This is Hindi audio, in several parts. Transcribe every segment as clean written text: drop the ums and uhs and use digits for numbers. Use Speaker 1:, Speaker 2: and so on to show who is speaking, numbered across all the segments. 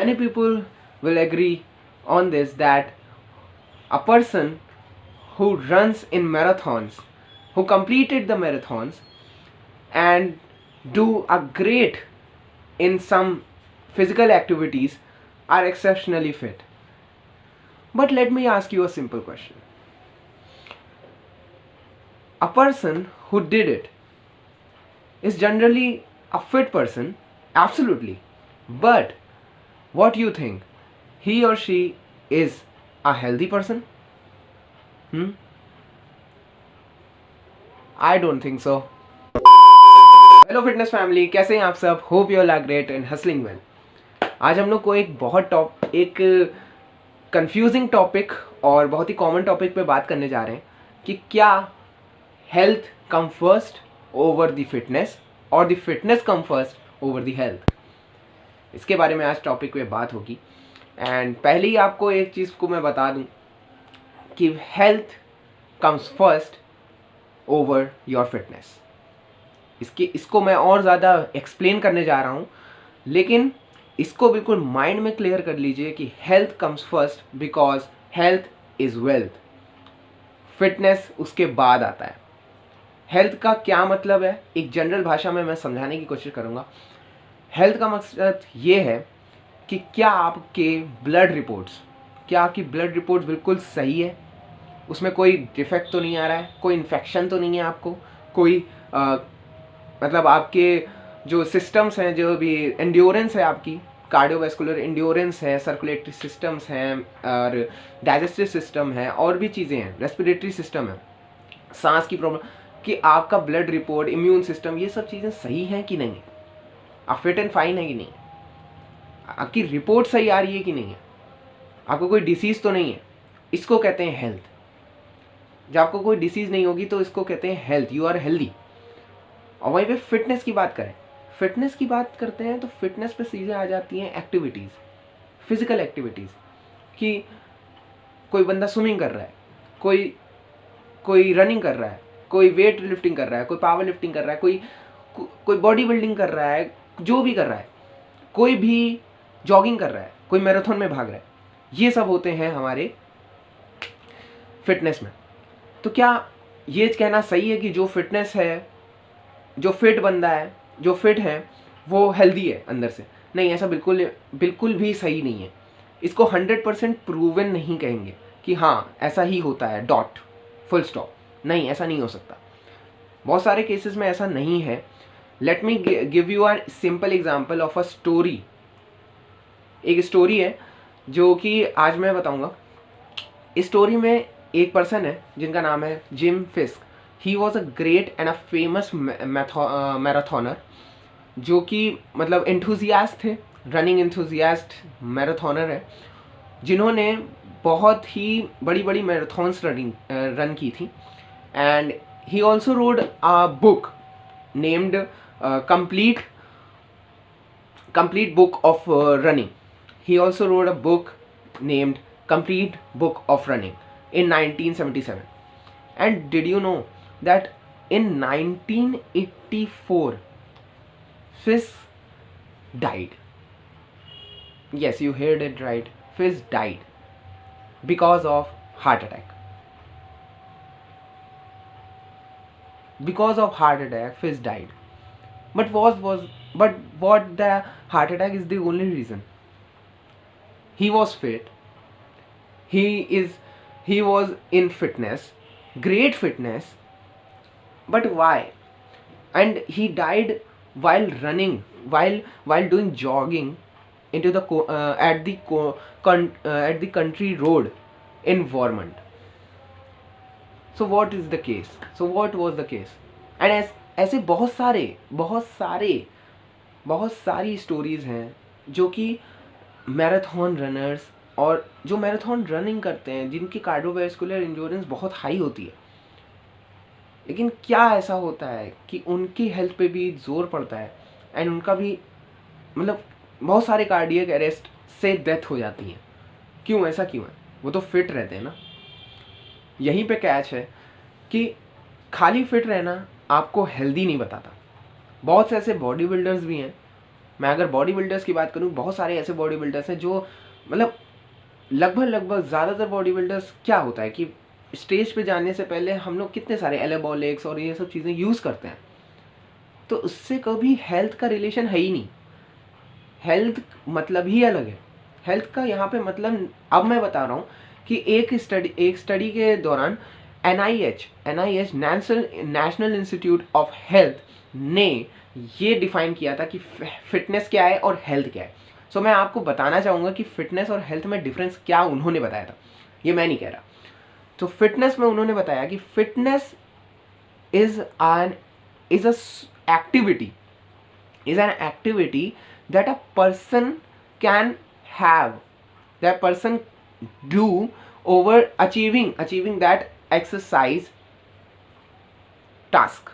Speaker 1: many people will agree on this that a person who runs in marathons, who completed the marathons and do a great in some physical activities are exceptionally fit. But let me ask you a simple question. A person who did it is generally a fit person, absolutely. But what do you think? He or she is a healthy person? I don't think so. Hello fitness family, कैसे हैं आप सब? Hope you all are great and hustling well. आज हम लोग को एक कंफ्यूजिंग टॉपिक और बहुत ही कॉमन टॉपिक पे बात करने जा रहे हैं कि क्या health come first over the fitness और the fitness come first over the health. इसके बारे में आज टॉपिक पे बात होगी। एंड पहले ही आपको एक चीज़ को मैं बता दूं कि health comes first over your fitness. इसको मैं और ज़्यादा एक्सप्लेन करने जा रहा हूँ, लेकिन इसको बिल्कुल माइंड में क्लियर कर लीजिए कि health comes first because health is wealth. Fitness उसके बाद आता है। हेल्थ का क्या मतलब है, एक जनरल भाषा में मैं समझाने की कोशिश करूँगा। हेल्थ का मकसद ये है कि क्या आपकी ब्लड रिपोर्ट्स बिल्कुल सही है, उसमें कोई डिफेक्ट तो नहीं आ रहा है, कोई इन्फेक्शन तो नहीं है आपको, कोई मतलब आपके जो सिस्टम्स हैं, जो भी एंड्योरेंस है, आपकी कार्डियोवैस्कुलर एंड्योरेंस है, सर्कुलेटरी सिस्टम्स हैं और डाइजेस्टिव सिस्टम है और भी चीज़ें हैं, रेस्पिरेटरी सिस्टम है, सांस की प्रॉब्लम, कि आपका ब्लड रिपोर्ट, इम्यून सिस्टम, ये सब चीज़ें सही हैं कि नहीं है, आप फिट एंड फाइन है कि नहीं, आपकी रिपोर्ट सही आ रही है कि नहीं है, आपको कोई डिसीज़ तो नहीं है, इसको कहते हैं हेल्थ। जब आपको कोई डिसीज़ नहीं होगी तो इसको कहते हैं हेल्थ, यू आर हेल्दी। और वहीं पे फिटनेस की बात करते हैं तो फिटनेस पे चीज़ें आ जाती हैं एक्टिविटीज़, फिजिकल एक्टिविटीज़, कि कोई बंदा स्विमिंग कर रहा है, कोई रनिंग कर रहा है, कोई वेट लिफ्टिंग कर रहा है, कोई पावर लिफ्टिंग कर रहा है, कोई बॉडी बिल्डिंग कर रहा है, जो भी कर रहा है, कोई भी जॉगिंग कर रहा है, कोई मैराथन में भाग रहा है, ये सब होते हैं हमारे फिटनेस में। तो क्या ये कहना सही है कि जो फिटनेस है, जो फिट बंदा है, जो फिट है, वो हेल्दी है अंदर से? नहीं, ऐसा बिल्कुल भी सही नहीं है। इसको 100% प्रूवन नहीं कहेंगे कि हाँ ऐसा ही होता है, डॉट, फुल स्टॉप। नहीं, ऐसा नहीं हो सकता। बहुत सारे केसेस में ऐसा नहीं है। Let me give you a simple example of a story. एक स्टोरी है जो कि आज मैं बताऊंगा। इस स्टोरी में एक पर्सन है जिनका नाम है Jim Fisk. He was a great and a famous marathoner, जो कि मतलब एंथुजियास्ट थे, रनिंग एंथुजियास्ट मैराथनर है, जिन्होंने बहुत ही बड़ी बड़ी मैराथन्स रन की थी। And he also road a book named complete book of running. He also wrote a book named Complete Book of Running in 1977. And did you know that in 1984 Fisk died? Yes, you heard it right. Fisk died because of heart attack. Because of heart attack, Fisk died. But what the heart attack is the only reason. He was fit. He was in fitness, great fitness. But why? And he died while running, while doing jogging into the at the country road in Vermont. So what is the case? So what was the case? And ऐसे बहुत सारी स्टोरीज हैं जो कि मैराथन रनर्स और जो मैराथन रनिंग करते हैं, जिनकी कार्डियोवैस्कुलर एंड्योरेंस बहुत हाई होती है, लेकिन क्या ऐसा होता है कि उनकी हेल्थ पे भी जोर पड़ता है एंड उनका भी मतलब बहुत सारे कार्डियक अरेस्ट से डेथ हो जाती है। क्यों, ऐसा क्यों है? वो तो फिट रहते हैं ना। यहीं पे कैच है कि खाली फिट रहना आपको हेल्दी नहीं बताता। बहुत से ऐसे बॉडी बिल्डर्स भी हैं मैं अगर बॉडी बिल्डर्स की बात करूँ, बहुत सारे ऐसे बॉडी बिल्डर्स हैं जो मतलब लगभग ज़्यादातर बॉडी बिल्डर्स क्या होता है कि स्टेज पे जाने से पहले हम लोग कितने सारे एनाबॉलिक्स और ये सब चीज़ें यूज़ करते हैं, तो उससे कभी हेल्थ का रिलेशन है ही नहीं। हेल्थ मतलब ही अलग है। हेल्थ का यहाँ पे मतलब अब मैं बता रहा हूँ कि एक स्टडी के दौरान NIH national institute of health ने ये डिफाइन किया था कि फिटनेस क्या है और हेल्थ क्या है। सो मैं आपको बताना चाहूँगा कि फिटनेस और हेल्थ में डिफरेंस क्या उन्होंने बताया था, ये मैं नहीं कह रहा। तो फिटनेस में उन्होंने बताया कि fitness is an activity that a person can have, that person do over achieving that exercise task।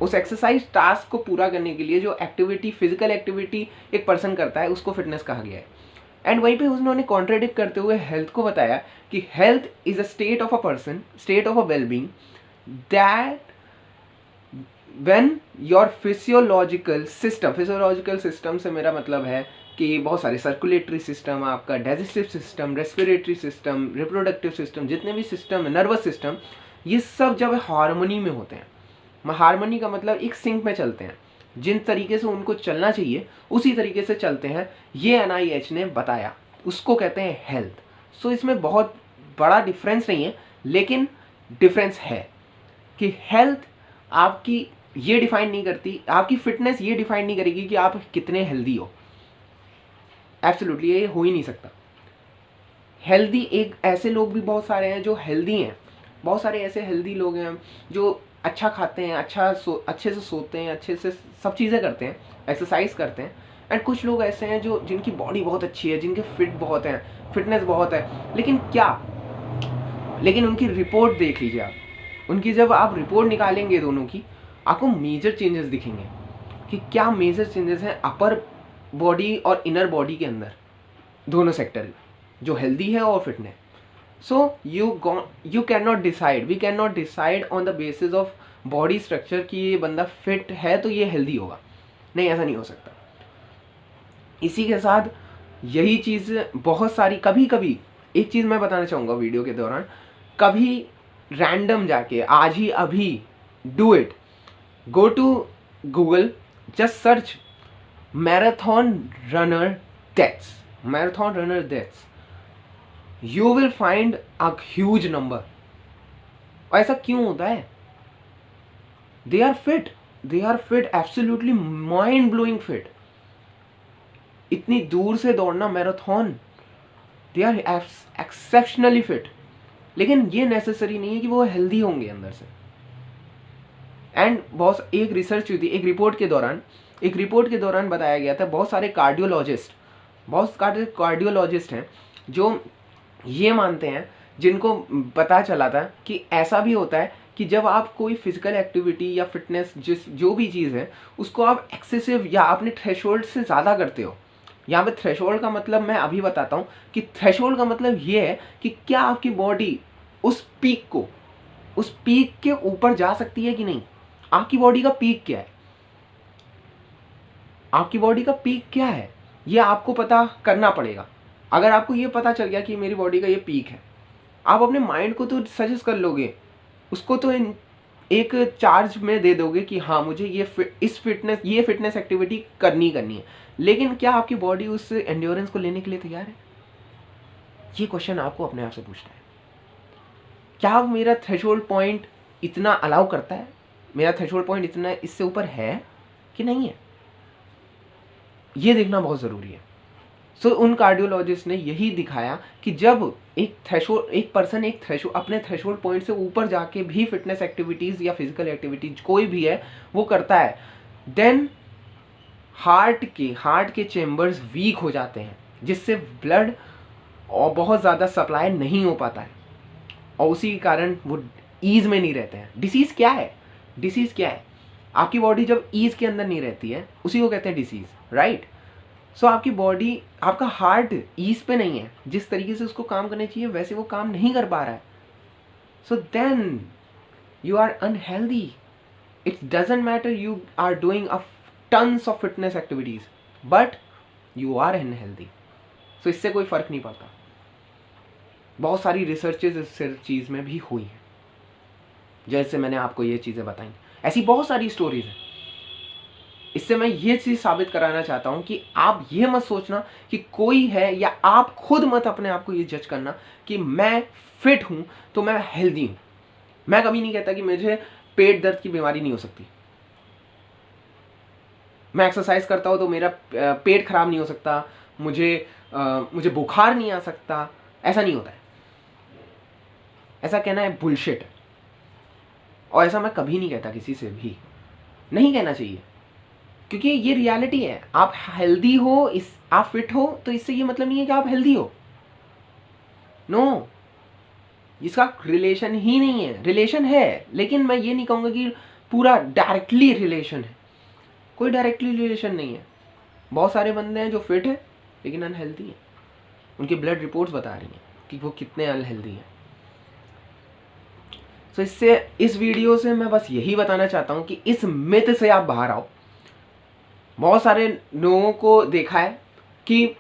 Speaker 1: उस एक्सरसाइज टास्क को पूरा करने के लिए जो एक्टिविटी, फिजिकल एक्टिविटी एक पर्सन करता है, उसको फिटनेस कहा गया है। एंड वहीं पे उन्होंने कॉन्ट्राडिक्ट करते हुए हेल्थ को बताया कि health is a state of a person, state of a wellbeing, that when your physiological system से मेरा मतलब है कि बहुत सारे सर्कुलेटरी सिस्टम, आपका digestive system, respiratory system, reproductive system, जितने भी सिस्टम है, नर्वस सिस्टम, ये सब जब हार्मनी में होते हैं, हार्मनी का मतलब एक सिंक में चलते हैं, जिन तरीके से उनको चलना चाहिए उसी तरीके से चलते हैं, ये NIH ने बताया, उसको कहते हैं हेल्थ। सो इसमें बहुत बड़ा डिफरेंस नहीं है, लेकिन डिफरेंस है कि हेल्थ आपकी ये डिफाइन नहीं करती, आपकी फिटनेस ये डिफाइन नहीं करेगी कि आप कितने हेल्दी हो। एब्सोल्युटली ये हो ही नहीं सकता। हेल्दी एक ऐसे लोग भी बहुत सारे हैं जो हेल्दी हैं, बहुत सारे ऐसे हेल्दी लोग हैं जो अच्छा खाते हैं, अच्छे से सोते हैं, अच्छे से सब चीज़ें करते हैं, एक्सरसाइज करते हैं। एंड कुछ लोग ऐसे हैं जो जिनकी बॉडी बहुत अच्छी है, जिनके फिट बहुत हैं, फिटनेस बहुत है, लेकिन उनकी रिपोर्ट देख लीजिए आप, उनकी जब आप रिपोर्ट निकालेंगे दोनों की, आपको मेजर चेंजेस दिखेंगे कि क्या मेजर चेंजेस हैं अपर बॉडी और इनर बॉडी के अंदर, दोनों सेक्टर, जो हेल्दी है और fitness. So you cannot decide, we cannot decide on the basis of body structure कि ये बंदा फिट है तो ये हेल्दी होगा, नहीं, ऐसा नहीं हो सकता। इसी के साथ यही चीज़ बहुत सारी, कभी कभी एक चीज़ मैं बताना चाहूँगा वीडियो के दौरान, कभी रैंडम जाके आज ही अभी do it, go to Google, just search marathon runner deaths, you will find a huge number। ऐसा क्यों होता है? they are fit, absolutely mind blowing fit। इतनी दूर से दौड़ना marathon, they are exceptionally fit, लेकिन ये नेसेसरी नहीं है कि वो हेल्दी होंगे अंदर से। एंड बहुत एक रिसर्च हुई थी, एक रिपोर्ट के दौरान बताया गया था, बहुत सारे कार्डियोलॉजिस्ट हैं जो ये मानते हैं, जिनको पता चला था कि ऐसा भी होता है कि जब आप कोई फिजिकल एक्टिविटी या फिटनेस जो भी चीज़ है उसको आप एक्सेसिव या अपने थ्रेशोल्ड से ज़्यादा करते हो। यहाँ पे थ्रेशोल्ड का मतलब मैं अभी बताता हूँ कि थ्रेशोल्ड का मतलब ये है कि क्या आपकी बॉडी उस पीक के ऊपर जा सकती है कि नहीं। आपकी बॉडी का पीक क्या है, ये आपको पता करना पड़ेगा। अगर आपको ये पता चल गया कि मेरी बॉडी का ये पीक है, आप अपने माइंड को तो सजेस्ट कर लोगे, उसको तो एक चार्ज में दे दोगे कि हाँ मुझे ये फिटनेस एक्टिविटी करनी है, लेकिन क्या आपकी बॉडी उस एंड्योरेंस को लेने के लिए तैयार है? ये क्वेश्चन आपको अपने आप से पूछना है। क्या मेरा थ्रेशोल्ड पॉइंट इतना अलाउ करता है, मेरा थ्रेशोल्ड पॉइंट इतना इससे ऊपर है कि नहीं है, ये देखना बहुत ज़रूरी है। सो उन कार्डियोलॉजिस्ट ने यही दिखाया कि जब एक पर्सन अपने थ्रेशोल्ड पॉइंट से ऊपर जाके भी फिटनेस एक्टिविटीज़ या फिजिकल एक्टिविटीज कोई भी है वो करता है, देन हार्ट के चेम्बर्स वीक हो जाते हैं, जिससे ब्लड और बहुत ज़्यादा सप्लाई नहीं हो पाता है, और उसी के कारण वो ईज में नहीं रहते हैं। डिसीज़ क्या है? आपकी बॉडी जब ईज के अंदर नहीं रहती है, उसी को कहते हैं डिसीज़, राइट। सो आपकी बॉडी, आपका हार्ट ईज पे नहीं है, जिस तरीके से उसको काम करना चाहिए वैसे वो काम नहीं कर पा रहा है। So then you are unhealthy. It doesn't matter you are doing a tons of fitness activities, but you are unhealthy. So इससे कोई फ़र्क नहीं पड़ता। बहुत सारी रिसर्चेज इस चीज़ में भी हुई हैं, जैसे मैंने आपको ये चीज़ें बताई। ऐसी बहुत सारी स्टोरीज हैं। इससे मैं ये चीज़ साबित कराना चाहता हूँ कि आप ये मत सोचना कि कोई है, या आप खुद मत अपने आप को ये जज करना कि मैं फिट हूँ तो मैं हेल्दी हूँ। मैं कभी नहीं कहता कि मुझे पेट दर्द की बीमारी नहीं हो सकती, मैं एक्सरसाइज करता हूँ तो मेरा पेट खराब नहीं हो सकता, मुझे बुखार नहीं आ सकता। ऐसा नहीं होता है। ऐसा कहना है बुलशिट, और ऐसा मैं कभी नहीं कहता, किसी से भी नहीं कहना चाहिए, क्योंकि ये रियलिटी है। आप हेल्दी हो, आप फिट हो, तो इससे ये मतलब नहीं है कि आप हेल्दी हो। नो, इसका रिलेशन ही नहीं है। रिलेशन है, लेकिन मैं ये नहीं कहूँगा कि पूरा डायरेक्टली रिलेशन है। कोई डायरेक्टली रिलेशन नहीं है। बहुत सारे बंदे हैं जो फिट है लेकिन अनहेल्दी है। उनकी ब्लड रिपोर्ट्स बता रही हैं कि वो कितने अनहेल्दी हैं। तो इस वीडियो से मैं बस यही बताना चाहता हूँ कि इस मिथ से आप बाहर आओ। बहुत सारे लोगों को देखा है कि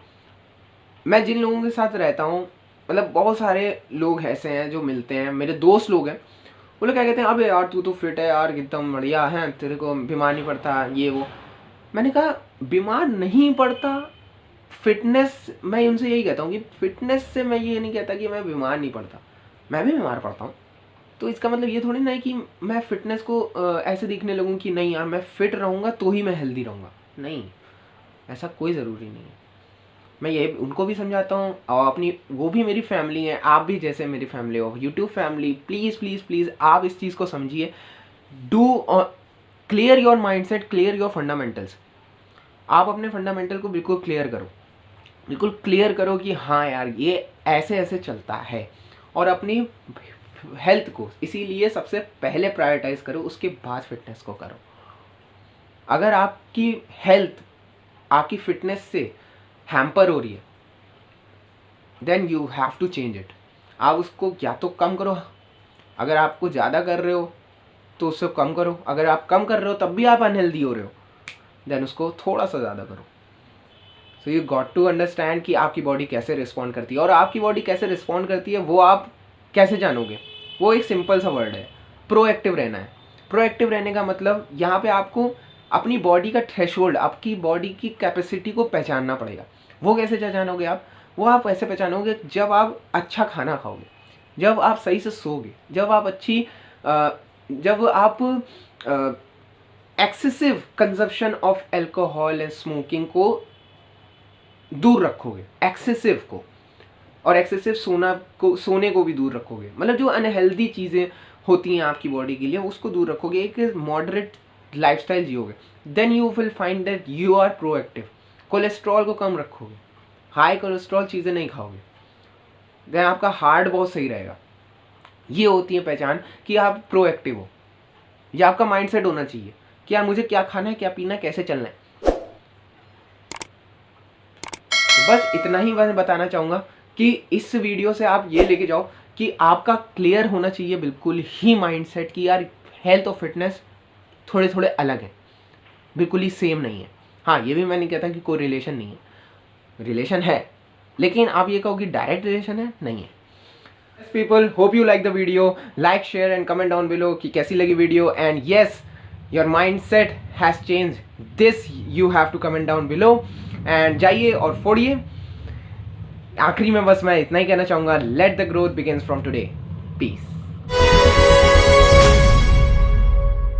Speaker 1: मैं जिन लोगों के साथ रहता हूँ, मतलब बहुत सारे लोग ऐसे हैं जो मिलते हैं, मेरे दोस्त लोग हैं, वो लोग क्या कहते हैं, अबे यार तू तो फिट है यार, एकदम बढ़िया है, तेरे को बीमार नहीं पड़ता, ये वो। मैंने कहा बीमार नहीं पड़ता, फिटनेस, मैं उनसे यही कहता हूँ कि फिटनेस से मैं ये नहीं कहता कि मैं बीमार नहीं पड़ता, मैं भी बीमार पड़ता हूँ। तो इसका मतलब ये थोड़ी ना है कि मैं फिटनेस को ऐसे देखने लगूँ कि नहीं यार मैं फिट रहूँगा तो ही मैं हेल्दी रहूँगा। नहीं, ऐसा कोई ज़रूरी नहीं है। मैं ये उनको भी समझाता हूँ, और अपनी, वो भी मेरी फैमिली है, आप भी जैसे मेरी फैमिली हो, YouTube family, please please please आप इस चीज़ को समझिए। Do clear your mindset, clear your fundamentals. आप अपने फंडामेंटल को बिल्कुल क्लियर करो, बिल्कुल क्लियर करो कि हाँ यार ये ऐसे ऐसे चलता है, और अपनी हेल्थ को इसीलिए सबसे पहले प्रायोरिटाइज करो, उसके बाद फिटनेस को करो। अगर आपकी हेल्थ आपकी फिटनेस से हैम्पर हो रही है, then you have to change it. आप उसको या तो कम करो, अगर आपको ज़्यादा कर रहे हो तो उससे कम करो, अगर आप कम कर रहे हो तब भी आप अनहेल्दी हो रहे हो, देन उसको थोड़ा सा ज़्यादा करो। So you got to understand कि आपकी बॉडी कैसे रिस्पॉन्ड करती है, और आपकी बॉडी कैसे रिस्पॉन्ड करती है वो आप कैसे जानोगे? वो एक सिंपल सा वर्ड है, प्रोएक्टिव रहना है। प्रोएक्टिव रहने का मतलब यहाँ पे आपको अपनी बॉडी का थ्रेशोल्ड, आपकी बॉडी की कैपेसिटी को पहचानना पड़ेगा। वो कैसे पहचानोगे आप? वो आप ऐसे पहचानोगे जब आप अच्छा खाना खाओगे, जब आप सही से सोओगे, जब आप excessive consumption of alcohol and smoking को दूर रखोगे, एक्सेसिव को, और एक्सेसिव सोने को भी दूर रखोगे। मतलब जो अनहेल्दी चीज़ें होती हैं आपकी बॉडी के लिए उसको दूर रखोगे, एक मॉडरेट लाइफस्टाइल जियोगे, then you will find that you are proactive. Cholesterol को कम रखोगे, हाई कोलेस्ट्रॉल चीज़ें नहीं खाओगे, देन आपका हार्ट बहुत सही रहेगा। ये होती है पहचान कि आप प्रोएक्टिव हो। ये आपका माइंडसेट होना चाहिए कि यार मुझे क्या खाना है, क्या पीना है, कैसे चलना है। तो बस इतना ही मैं बताना चाहूँगा कि इस वीडियो से आप ये लेके जाओ कि आपका क्लियर होना चाहिए बिल्कुल ही माइंडसेट कि यार हेल्थ और फिटनेस थोड़े थोड़े अलग हैं, बिल्कुल ही सेम नहीं है। हाँ, ये भी मैं नहीं कहता कि कोई रिलेशन नहीं है, रिलेशन है, लेकिन आप ये कहो कि डायरेक्ट रिलेशन है, नहीं है। People, hope you like the video, like share and comment down below कि कैसी लगी video, and yes your mindset has change, this you have to comment down below, and जाइए और फोड़िए। आखिरी में बस मैं इतना ही कहना चाहूँगा, let the growth begins from today. Piece.